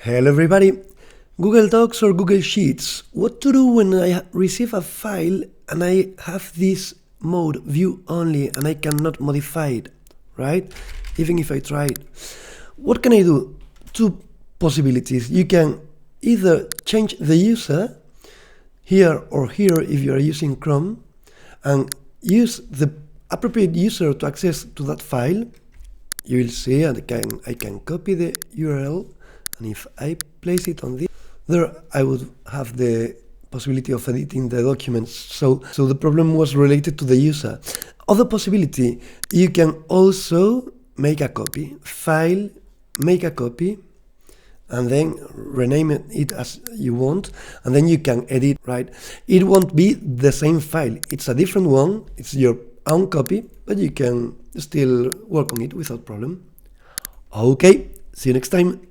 Hello everybody! Google Docs or Google Sheets. What to do when I receive a file and I have this mode, view only, and I cannot modify it, right? Even if I try it. What can I do? Two possibilities. You can either change the user here or here if you are using Chrome and use the appropriate user to access to that file. You will see I can copy the URL, and if I place it on this, there I would have the possibility of editing the documents. So the problem was related to the user. Other possibility, you can also make a copy, file, make a copy, and then rename it as you want, and then you can edit, right? It won't be the same file. It's a different one. It's your own copy, but you can still work on it without problem. Okay, see you next time.